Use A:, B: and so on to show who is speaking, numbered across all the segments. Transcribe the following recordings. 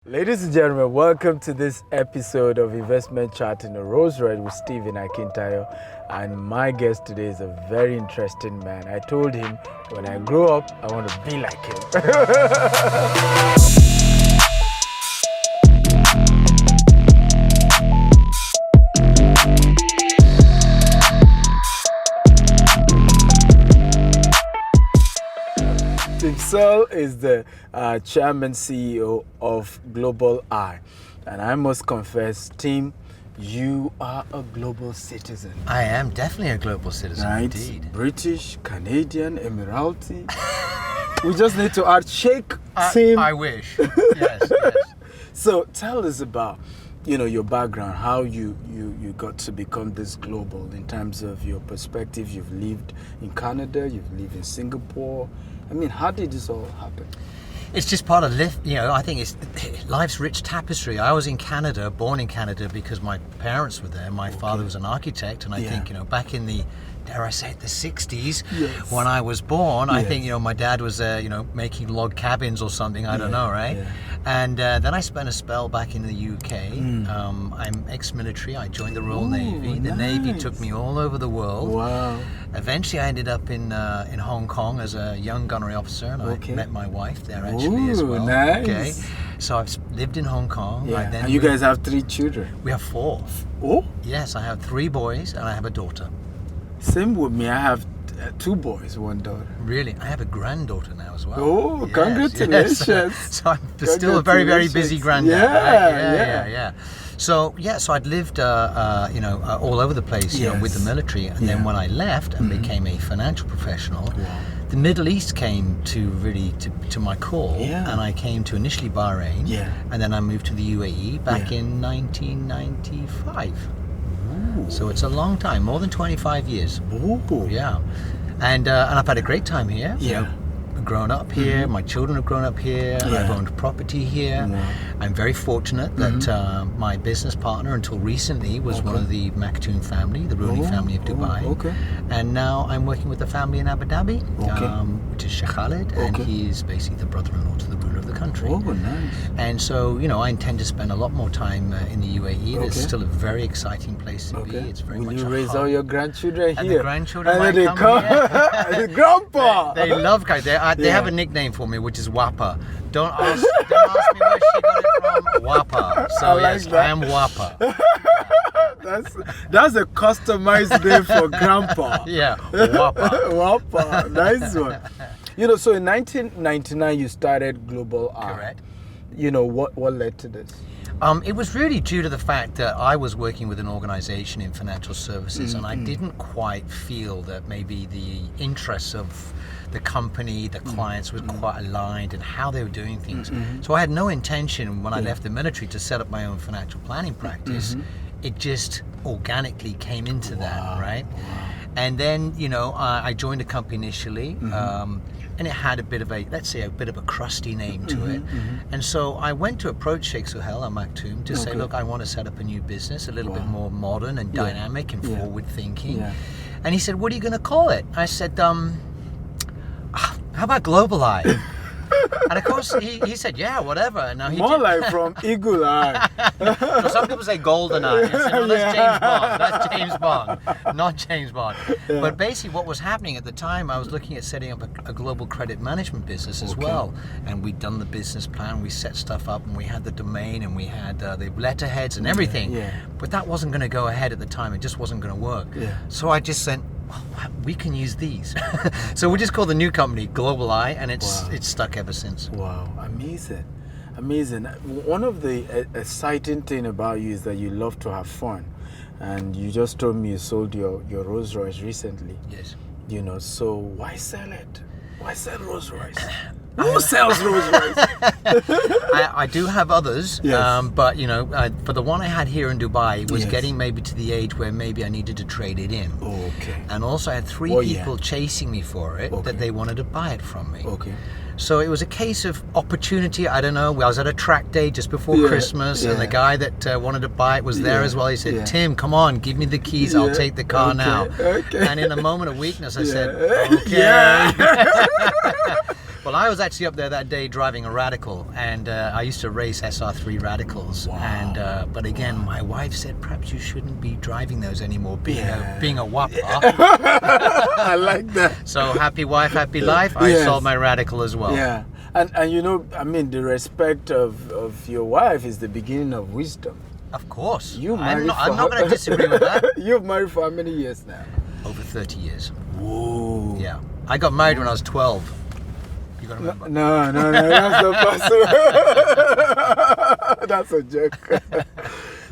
A: Ladies and gentlemen, welcome to this episode of Investment Chat in the Rolls-Royce with Stephen Akintayo. And my guest today is a very interesting man. I told him when I grow up, I want to be like him. Searle is the chairman CEO of Global Eye, and I must confess, Tim, you are a global citizen.
B: I am definitely a global citizen,
A: right?
B: Indeed.
A: British, Canadian, Emirati. We just need to add Sheikh Tim.
B: I wish. Yes.
A: So tell us about, your background, how you got to become this global in terms of your perspective. You've lived in Canada, you've lived in Singapore. I mean, how did this all happen?
B: It's just part of life. I think it's life's rich tapestry. I was in Canada, born in Canada, because my parents were there. My father was an architect, and I think, back in the, dare I say it, the 60s, when I was born, I think, my dad was, making log cabins or something, I don't know, right? Yeah. And then I spent a spell back in the UK. I'm ex-military. I joined the Royal Navy. The Navy took me all over the world.
A: Wow.
B: Eventually, I ended up in Hong Kong as a young gunnery officer, and I met my wife there actually as well.
A: Nice.
B: Okay, so I've lived in Hong Kong.
A: Yeah. And you guys have 3 children?
B: We have 4.
A: Oh?
B: Yes, I have 3 boys and I have a daughter.
A: Same with me. I have 2 boys, 1 daughter.
B: Really? I have a granddaughter now as well.
A: Oh, yes, congratulations!
B: Yes. So I'm still a very, very busy granddad. Yeah. So I'd lived, all over the place, with the military, and then when I left and became a financial professional, the Middle East came to my call, and I came to initially Bahrain, and then I moved to the UAE back in 1995. Ooh. So it's a long time, more than 25 years.
A: Ooh.
B: Yeah, and I've had a great time here.
A: Yeah.
B: Grown up here, my children have grown up here, I've owned property here. I'm very fortunate that my business partner until recently was one of the Maktoum family, the ruling family of Dubai. And now I'm working with a family in Abu Dhabi, which is Sheikh Khalid, and he is basically the brother-in-law to the ruler of the country.
A: Oh, nice.
B: And so, I intend to spend a lot more time in the UAE. It's still a very exciting place to be. It's very much
A: you
B: a
A: raise
B: hub.
A: all your grandchildren here?
B: And the grandchildren
A: and
B: might come
A: here.
B: here.
A: Grandpa!
B: They love guys. They have a nickname for me, which is Wapa. Don't ask me where she got it from. Wapa. So I am Wapa.
A: That's a customized name for Grandpa.
B: Yeah, Wapa.
A: Wapa. Nice one. So in 1999 you started Global Eye.
B: Correct.
A: What led to this?
B: It was really due to the fact that I was working with an organization in financial services, and I didn't quite feel that maybe the interests of the company, the clients was quite aligned and how they were doing things. So I had no intention when I left the military to set up my own financial planning practice. It just organically came into that, right? Wow. And then, I joined a company initially, and it had a bit of a crusty name to it. And so I went to approach Sheikh Searle Al Maktoum to say, look, I want to set up a new business, a little bit more modern and dynamic and forward thinking. And he said, what are you going to call it? I said, how about Global Eye? And of course, he said, yeah, whatever. Now
A: like from Eagle Eye.
B: So some people say Golden Eye. I said, no, that's James Bond. That's James Bond, not James Bond. But basically what was happening at the time, I was looking at setting up a global credit management business as well. And we'd done the business plan, we set stuff up, and we had the domain, and we had the letterheads and everything. But that wasn't going to go ahead at the time. It just wasn't going to work. So I just said, we can use these. So we just called the new company Global Eye, and it's stuck ever since.
A: Wow, amazing. One of the exciting thing about you is that you love to have fun, and you just told me you sold your Rolls Royce recently.
B: Yes.
A: So why sell it? Why sell Rolls Royce? Who sells Rolls Royce?
B: I do have others, but for the one I had here in Dubai, it was getting maybe to the age where maybe I needed to trade it in. And also I had 3 people chasing me for it that they wanted to buy it from me. So it was a case of opportunity. I don't know. I was at a track day just before Christmas, and the guy that wanted to buy it was there as well. He said, Tim, come on, give me the keys. I'll take the car now. And in a moment of weakness, I said, okay. Well, I was actually up there that day driving a Radical, and I used to race SR3 Radicals.
A: Wow.
B: And but again, my wife said perhaps you shouldn't be driving those anymore, being a whopper.
A: I like that.
B: So happy wife, happy life. I
A: Yes.
B: sold my Radical as well.
A: Yeah. And you know, I mean, the respect of your wife is the beginning of wisdom.
B: Of course.
A: You
B: I'm
A: married
B: not going to disagree with that.
A: You've married for how many years now?
B: Over 30 years.
A: Whoa.
B: Yeah. I got married when I was 12. You got to remember.
A: No, that's not possible. That's a joke.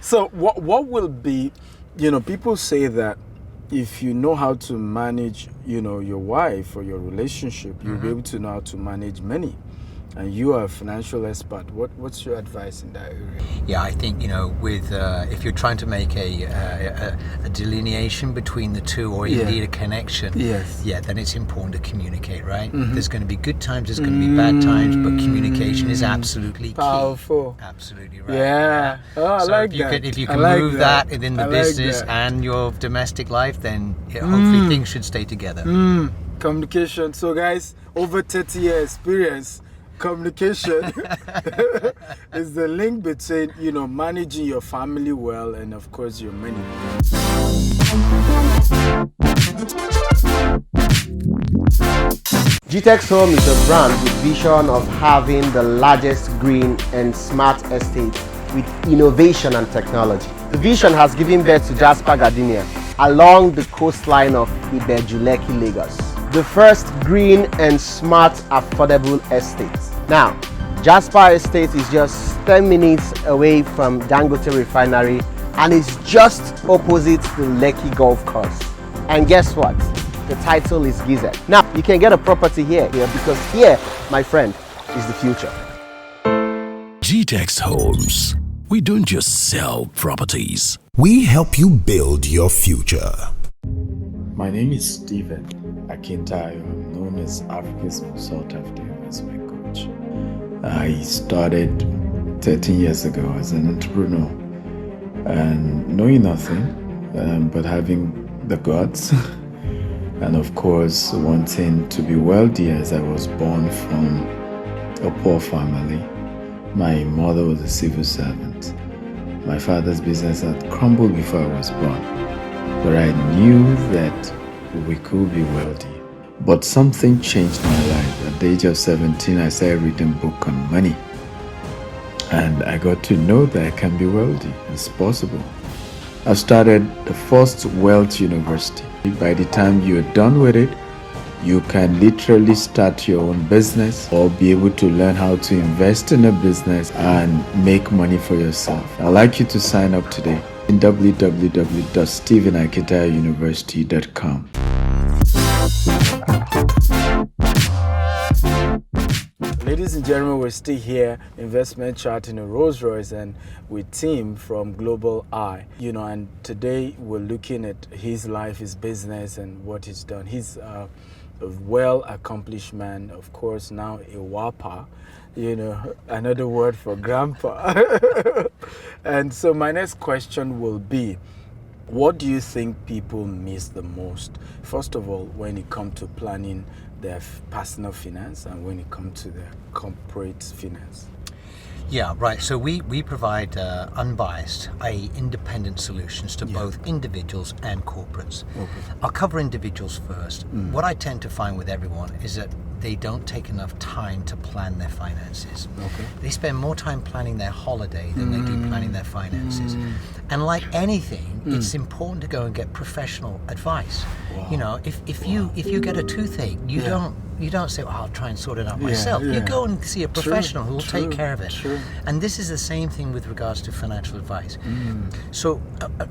A: So what will be, you know, people say that if you know how to manage, you know, your wife or your relationship, you'll be able to know how to manage money. And you are a financial expert. What's your advice in that area?
B: Yeah, I think, you know, with if you're trying to make a delineation between the two, or indeed a connection,
A: Yes.
B: yeah, then it's important to communicate, right? There's going to be good times, there's going to be bad times, but communication is absolutely
A: Powerful.
B: key. Absolutely right.
A: Yeah. Oh, I
B: So
A: like
B: if you
A: that.
B: can, if you
A: I
B: can
A: like
B: move that within the
A: I like
B: business
A: that.
B: and your domestic life, then hopefully things should stay together.
A: Communication. So guys, over 30 year experience, communication is the link between, you know, managing your family well and of course your money.
C: GTEX Home is a brand with vision of having the largest green and smart estate with innovation and technology. The vision has given birth to Jasper Gardenia along the coastline of Ibejuleki, Lagos. The first green and smart affordable estate. Now, Jasper Estate is just 10 minutes away from Dangote Refinery and is just opposite the Lekki Golf Course. And guess what? The title is Gizet. Now, you can get a property here because here, my friend, is the future.
D: GTEX Homes. We don't just sell properties.
E: We help you build your future.
A: My name is Stephen Akintayo. I'm known as Africa's most sought after investment coach. I started 13 years ago as an entrepreneur and knowing nothing but having the guts and of course wanting to be wealthy as I was born from a poor family. My mother was a civil servant. My father's business had crumbled before I was born, but I knew that we could be wealthy. But something changed my life. At the age of 17, I started reading a book on money. And I got to know that I can be wealthy. It's possible. I started the first Wealth University. By the time you're done with it, you can literally start your own business or be able to learn how to invest in a business and make money for yourself. I'd like you to sign up today in www.stephenakitayouniversity.com. Ladies and gentlemen, we're still here, investment chart in a Rolls Royce, and with Tim from Global Eye. You know, and today we're looking at his life, his business, and what he's done. He's a well-accomplished man, of course, now a whopper, you know, another word for grandpa. And so my next question will be, what do you think people miss the most? First of all, when it comes to planning their personal finance and when it comes to their corporate finance.
B: Yeah, right. So we provide unbiased, i.e. independent solutions to both individuals and corporates.
A: Okay.
B: I'll cover individuals first. What I tend to find with everyone is that they don't take enough time to plan their finances.
A: Okay.
B: They spend more time planning their holiday than they do planning their finances. And like anything, it's important to go and get professional advice.
A: Wow.
B: You know, if you get a toothache, you don't say, well, I'll try and sort it out myself. You go and see a professional who will take care of it.
A: True.
B: And this is the same thing with regards to financial advice. So,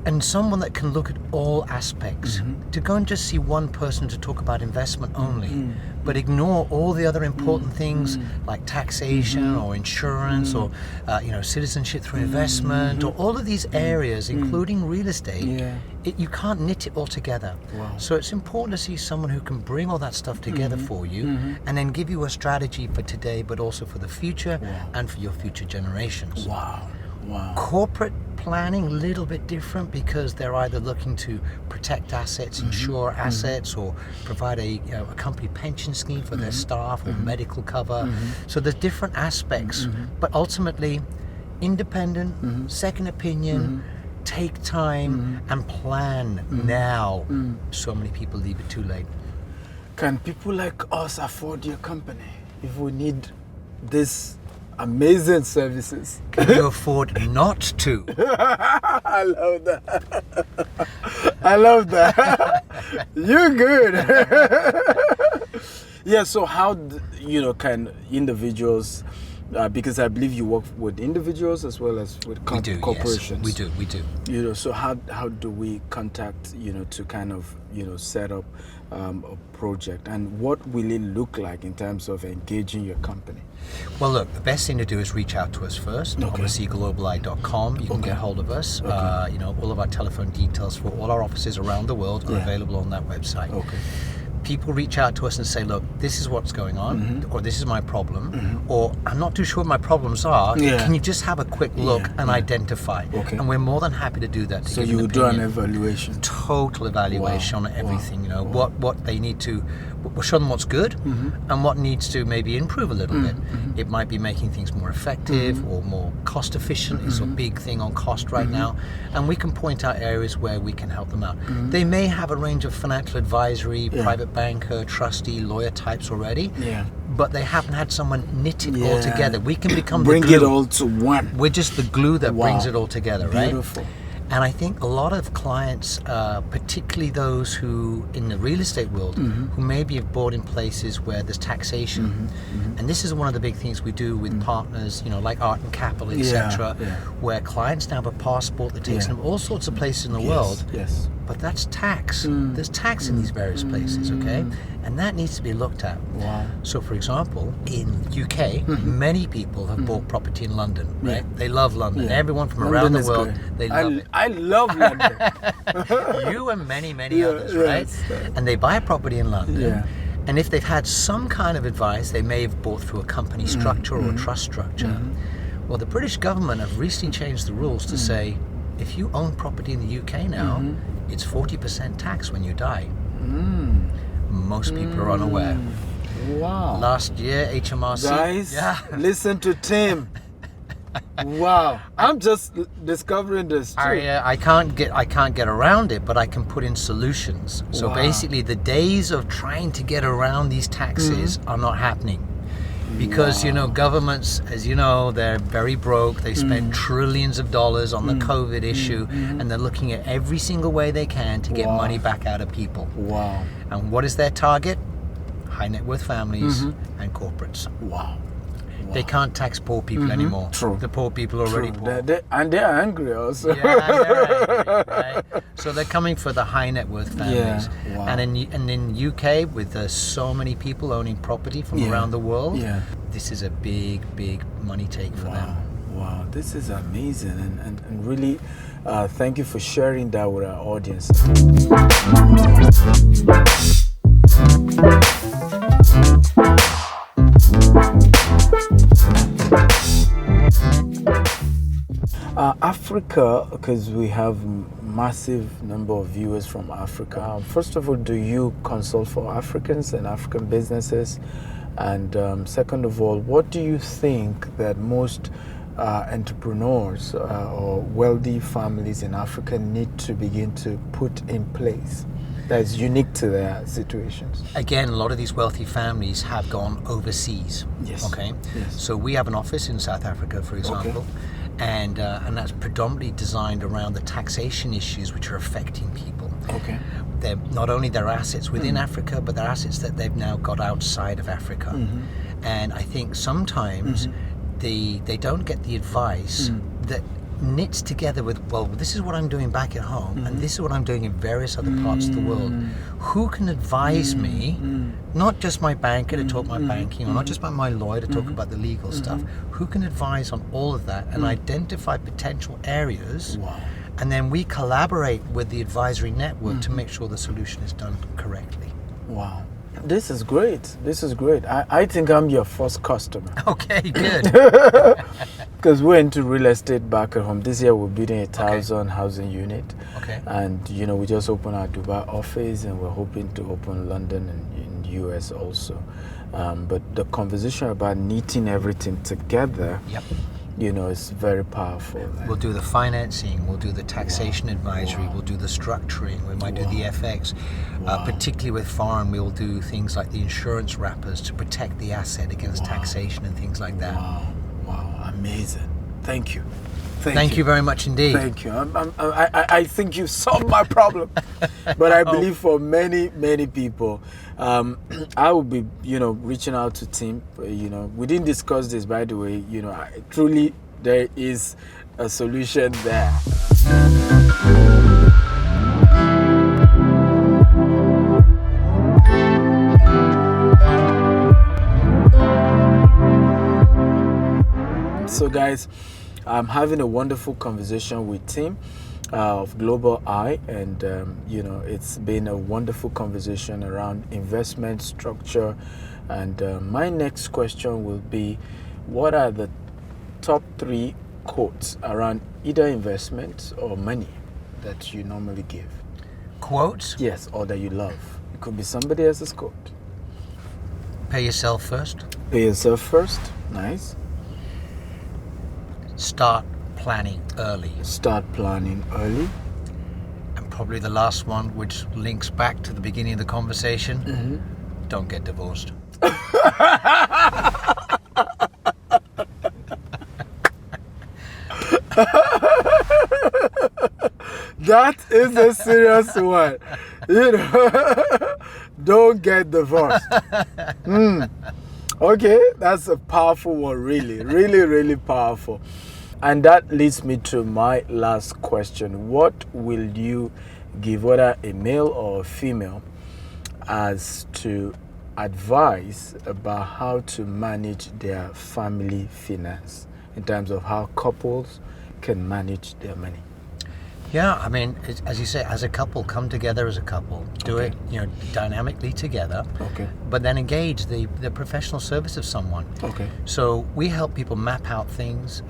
B: and someone that can look at all aspects, to go and just see one person to talk about investment only, but ignore all the other important things like taxation or insurance or citizenship through investment or all of these areas, including real estate. You can't knit it all together.
A: Wow.
B: So it's important to see someone who can bring all that stuff together for you and then give you a strategy for today, but also for the future and for your future generations.
A: Wow.
B: Corporate planning a little bit different because they're either looking to protect assets, insure assets, or provide a company pension scheme for their staff, or medical cover. So there's different aspects, but ultimately independent, second opinion, take time and plan now. So many people leave it too late.
A: Can people like us afford your company if we need this amazing services?
B: Can you afford not to?
A: I love that. I love that. You're good. Yeah, so how, can individuals, because I believe you work with individuals as well as with corporations.
B: Yes, we do.
A: So how do we contact, to kind of, set up a project, and what will it look like in terms of engaging your company?
B: Well, look, the best thing to do is reach out to us first. Obviously, globali.com. You can get hold of us. All of our telephone details for all our offices around the world are available on that website. People reach out to us and say, look, this is what's going on, or this is my problem, or I'm not too sure what my problems are. Can you just have a quick look and identify? And we're more than happy to do that.
A: So you would do an evaluation?
B: Total evaluation on everything, what they need to, we'll show them what's good and what needs to maybe improve a little bit. It might be making things more effective or more cost efficient. It's a big thing on cost right now. And we can point out areas where we can help them out. They may have a range of financial advisory, private banker, trustee, lawyer types already, but they haven't had someone knit it all together. We can become
A: bring
B: the glue.
A: It all to one.
B: We're just the glue that brings it all together, right?
A: Beautiful.
B: And I think a lot of clients, particularly those who in the real estate world, who maybe have bought in places where there's taxation, and this is one of the big things we do with partners, like Art and Capital, etc., where clients now have a passport that takes them all sorts of places in the world. But that's tax. There's tax in these various places, okay? And that needs to be looked at. So, for example, in UK, many people have bought property in London, right? They love London. Everyone from around the world, they love it.
A: I love London.
B: You and many, many others, right? And they buy a property in London. And if they've had some kind of advice, they may have bought through a company structure or a trust structure. Well, the British government have recently changed the rules to say, if you own property in the UK now, it's 40% tax when you die. Most people are unaware.
A: Wow.
B: Last year, HMRC...
A: Guys, listen to Tim. Wow. I'm just discovering this too.
B: I can't get around it, but I can put in solutions. So basically, the days of trying to get around these taxes are not happening. Because, governments, as you know, they're very broke. They spend trillions of dollars on the COVID issue, and they're looking at every single way they can to get money back out of people. And what is their target? High net worth families and corporates. They can't tax poor people anymore. The poor people are already poor.
A: And they're angry also.
B: They're angry, right? So they're coming for the high net worth families. And in UK, with so many people owning property from around the world, this is a big, big money take for them.
A: Wow, this is amazing, and really thank you for sharing that with our audience. Africa, because we have massive number of viewers from Africa. First of all, do you consult for Africans and African businesses? And second of all, what do you think that most entrepreneurs or wealthy families in Africa need to begin to put in place that's unique to their situations?
B: Again, a lot of these wealthy families have gone overseas. Okay. So we have an office in South Africa, for example, and that's predominantly designed around the taxation issues which are affecting people. They're not only their assets within Africa, but their assets that they've now got outside of Africa. And I think sometimes they don't get the advice that knits together with, well, this is what I'm doing back at home, and this is what I'm doing in various other parts of the world. Who can advise me, not just my banker to talk my banking, or not just my lawyer to talk about the legal stuff, who can advise on all of that and identify potential areas, and then we collaborate with the advisory network to make sure the solution is done correctly.
A: Wow. This is great. This is great. I think I'm your first customer.
B: Okay, good.
A: because we're into real estate back at home. This year we're building 1,000 housing unit.
B: Okay.
A: And we just opened our Dubai office, and we're hoping to open London and in US also. But the conversation about knitting everything together,
B: Yep.
A: is very powerful.
B: We'll do the financing, we'll do the taxation advisory, we'll do the structuring, we might do the FX. Particularly with foreign, we'll do things like the insurance wrappers to protect the asset against taxation and things like that.
A: Wow, amazing. Thank you.
B: Thank you very much indeed.
A: Thank you. I think you've solved my problem. But I believe for many, many people, I will be, reaching out to Tim. We didn't discuss this, by the way. Truly, there is a solution there. So, guys, I'm having a wonderful conversation with Tim of Global Eye, and it's been a wonderful conversation around investment structure. And my next question will be, what are the top 3 quotes around either investments or money that you normally give?
B: Quotes?
A: Yes, or that you love. It could be somebody else's quote.
B: Pay yourself first.
A: Pay yourself first. Nice.
B: Start planning early.
A: Start planning early.
B: And probably the last one, which links back to the beginning of the conversation, don't get divorced.
A: That is a serious one. Don't get divorced. Okay, that's a powerful one, really, really, really powerful. And that leads me to my last question. What will you give, whether a male or a female, as to advice about how to manage their family finance in terms of how couples can manage their money?
B: Yeah, I mean, as you say, as a couple, come together as a couple, do it, dynamically together.
A: Okay.
B: But then engage the professional service of someone.
A: Okay.
B: So we help people map out things.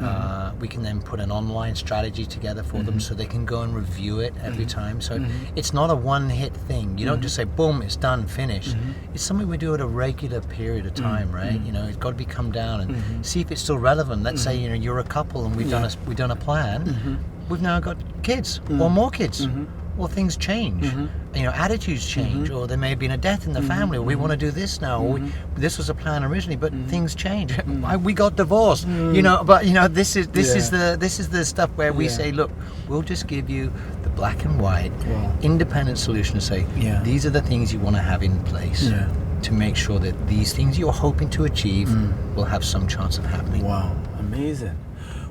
B: We can then put an online strategy together for them so they can go and review it every time. So it's not a one-hit thing. You don't just say, boom, it's done, finished. It's something we do at a regular period of time, right? It's got to be come down and see if it's still relevant. Let's say you're a couple and we've done a plan. We've now got kids or more kids. Well, things change. Attitudes change, or there may have been a death in the family, or we want to do this now, or this was a plan originally, but things change. We got divorced, But this is the stuff where we say, look, we'll just give you the black and white, independent solution to say, these are the things you want to have in place to make sure that these things you're hoping to achieve will have some chance of happening.
A: Wow, amazing.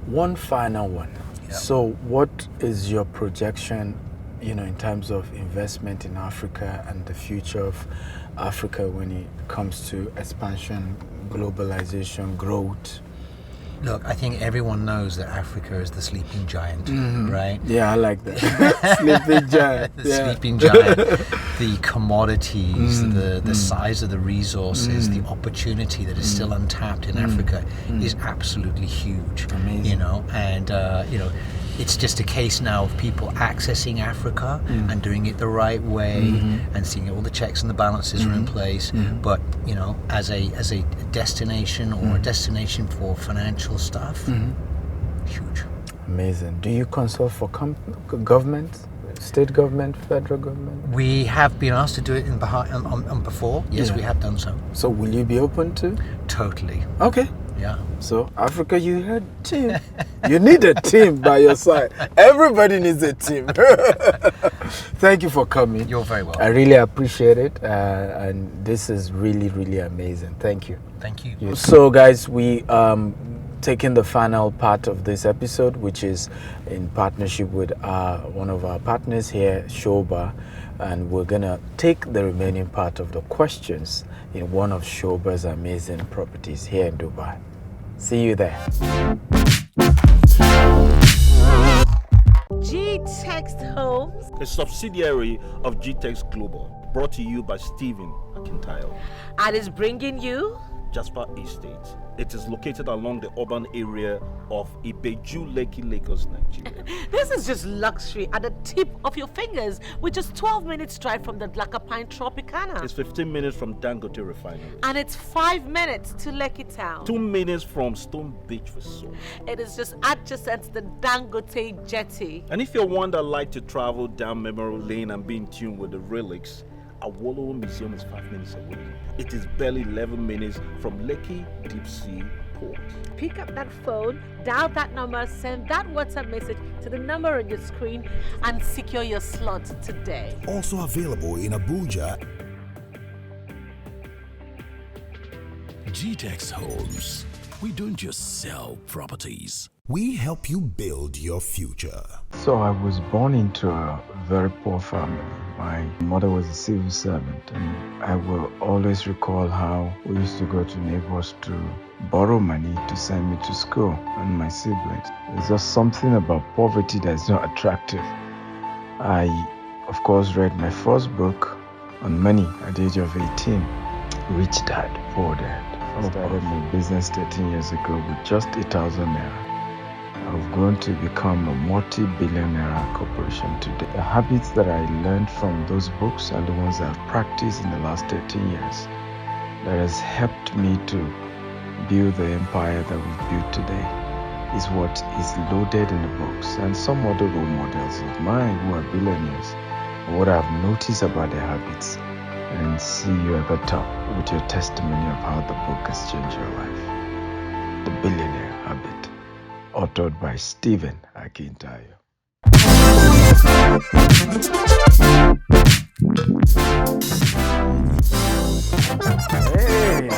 A: One final one. So what is your projection, in terms of investment in Africa and the future of Africa when it comes to expansion, globalization, growth?
B: Look, I think everyone knows that Africa is the sleeping giant, right?
A: Yeah, I like that. Sleeping giant.
B: The sleeping giant. The commodities, the size of the resources, the opportunity that is still untapped in Africa is absolutely huge.
A: Amazing.
B: It's just a case now of people accessing Africa and doing it the right way and seeing all the checks and the balances are in place. But as a destination or a destination for financial stuff, huge.
A: Amazing. Do you consult for government, state government, federal government?
B: We have been asked to do it before. Yes, we have done so.
A: So will you be open to?
B: Totally.
A: Okay.
B: Yeah.
A: So Africa, you had a team. You need a team by your side. Everybody needs a team. Thank you for coming.
B: You're very welcome.
A: I really appreciate it, and this is really, really amazing. Thank you.
B: Thank you.
A: So, guys, we taking the final part of this episode, which is in partnership with one of our partners here, Shoba, and we're gonna take the remaining part of the questions in one of Shoba's amazing properties here in Dubai. See you there.
F: G-Text Homes,
G: a subsidiary of GTEX Global, brought to you by Stephen Akintayo,
F: and is bringing you
G: Jasper Estate. It is located along the urban area of Ibeju, Lekki, Lagos, Nigeria.
F: This is just luxury at the tip of your fingers with just 12 minutes drive from the Lakapine Tropicana.
G: It's 15 minutes from Dangote Refinery.
F: And it's 5 minutes to Lekki Town.
G: 2 minutes from Stone Beach Resort.
F: It is just adjacent to the Dangote Jetty.
G: And if you're one that like to travel down memory lane and be in tune with the relics, Awolowo Museum is 5 minutes away. It is barely 11 minutes from Lekki Deep Sea Port.
F: Pick up that phone, dial that number, send that WhatsApp message to the number on your screen and secure your slot today.
E: Also available in Abuja.
D: GTEX Homes. We don't just sell properties.
E: We help you build your future.
A: So I was born into a very poor family. My mother was a civil servant, and I will always recall how we used to go to neighbors to borrow money to send me to school and my siblings. There's just something about poverty that's not attractive. I, of course, read my first book on money at the age of 18. Rich Dad, Poor Dad. I started my business 13 years ago with just 8,000 naira. I've grown to become a multi-billion-naira corporation today. The habits that I learned from those books are the ones I've practiced in the last 13 years. That has helped me to build the empire that we've built today. Is what is loaded in the books, and some other role models of mine who are billionaires. What I've noticed about their habits, and see you at the top with your testimony of how the book has changed your life. The Billionaire Habit, authored by Stephen Akintayo. Hey,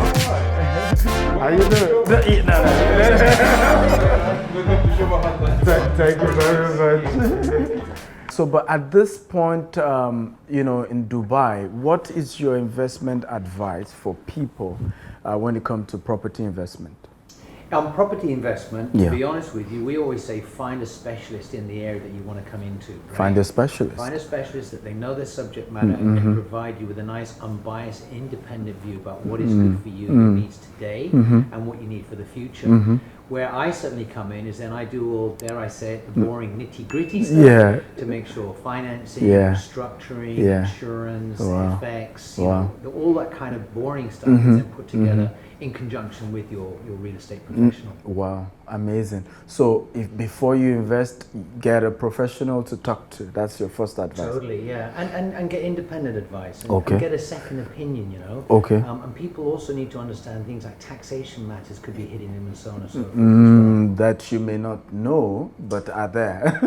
A: how you doing? Thank you very much. So, but at this point, in Dubai, what is your investment advice for people when it comes to property investment?
B: Property investment,
A: Yeah.
B: to be honest with you, we always say find a specialist in the area that you want to come into. Right?
A: Find a specialist.
B: Find a specialist that they know their subject matter and can provide you with a nice, unbiased, independent view about what is good for you, your needs today, and what you need for the future. Where I certainly come in is then I do all, dare I say it, the boring nitty-gritty stuff to make sure financing, structuring, insurance, FX, all that kind of boring stuff is then put together in conjunction with your real estate professional.
A: Wow, amazing. So if before you invest, get a professional to talk to. That's your first advice.
B: Totally, yeah. And get independent advice and get a second opinion,
A: Okay.
B: And people also need to understand things like taxation matters could be hitting them and so on and so forth.
A: That you may not know, but are there.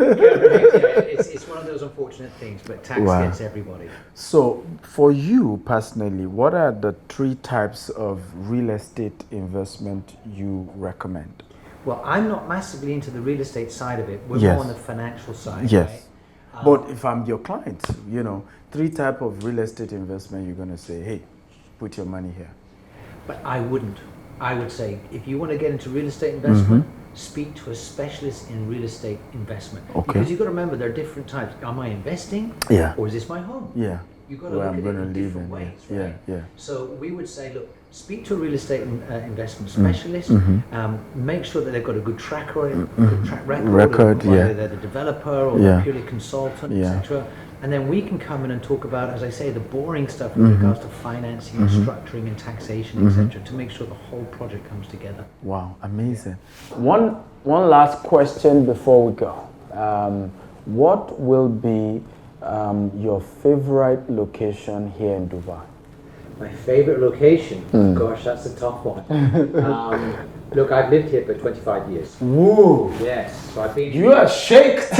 B: It's one of those unfortunate things, but tax gets everybody.
A: So for you personally, what are the 3 types of real estate investment you recommend?
B: Well, I'm not massively into the real estate side of it. We're
A: Yes.
B: more on the financial side,
A: Yes.
B: right?
A: But if I'm your client, 3 type of real estate investment, you're going to say, hey, put your money here.
B: But I wouldn't. I would say, if you want to get into real estate investment, speak to a specialist in real estate investment.
A: Okay.
B: Because you've got to remember, there are different types. Am I investing?
A: Yeah.
B: Or is this my home?
A: Yeah.
B: You've got to
A: Where
B: look
A: I'm
B: at it
A: gonna
B: in
A: live
B: different
A: in,
B: ways,
A: yeah.
B: right?
A: Yeah.
B: So we would say, look, speak to a real estate investment specialist. Make sure that they've got a good track record, whether they're the developer or they're purely consultant, etc. And then we can come in and talk about, as I say, the boring stuff with regards to financing, and structuring, and taxation, etc., to make sure the whole project comes together.
A: Wow, amazing. One last question before we go. What will be your favorite location here in Dubai?
B: My favorite location? Gosh, that's a tough one. Look, I've lived here for 25 years.
A: Woo!
B: Yes, so I've been.
A: You are shaked.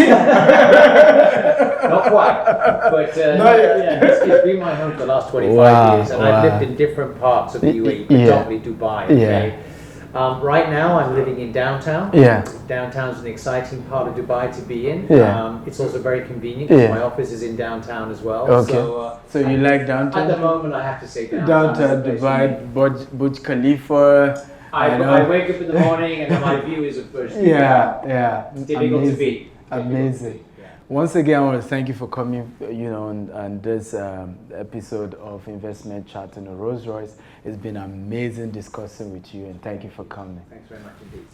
B: Not quite, but it's been my home for the last 25 years, and I've lived in different parts of the UAE, predominantly Dubai. Okay? Right now, I'm living in downtown. Downtown's an exciting part of Dubai to be in. It's also very convenient because my office is in downtown as well.
A: Okay. So you like downtown?
B: At the moment, I have to say downtown.
A: Downtown Dubai, Burj Khalifa.
B: I wake up in the morning and my view is of Burj Khalifa.
A: Yeah.
B: It's difficult to beat.
A: Amazing. Once again, I want to thank you for coming, on this episode of Investment Chat in a Rolls Royce. It's been amazing discussing with you, and thank you for coming.
B: Thanks very much indeed.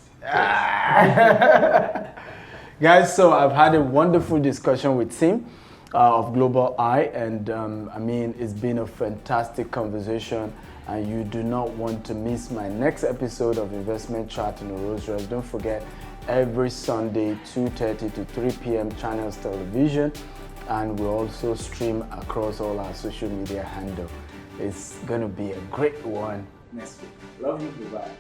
A: Guys, so I've had a wonderful discussion with Tim of Global Eye, and it's been a fantastic conversation, and you do not want to miss my next episode of Investment Chat in a Rolls Royce. Don't forget, every Sunday, 2:30 to 3 p.m. Channels Television, and we also stream across all our social media handle. It's going to be a great one next week. Love you, goodbye.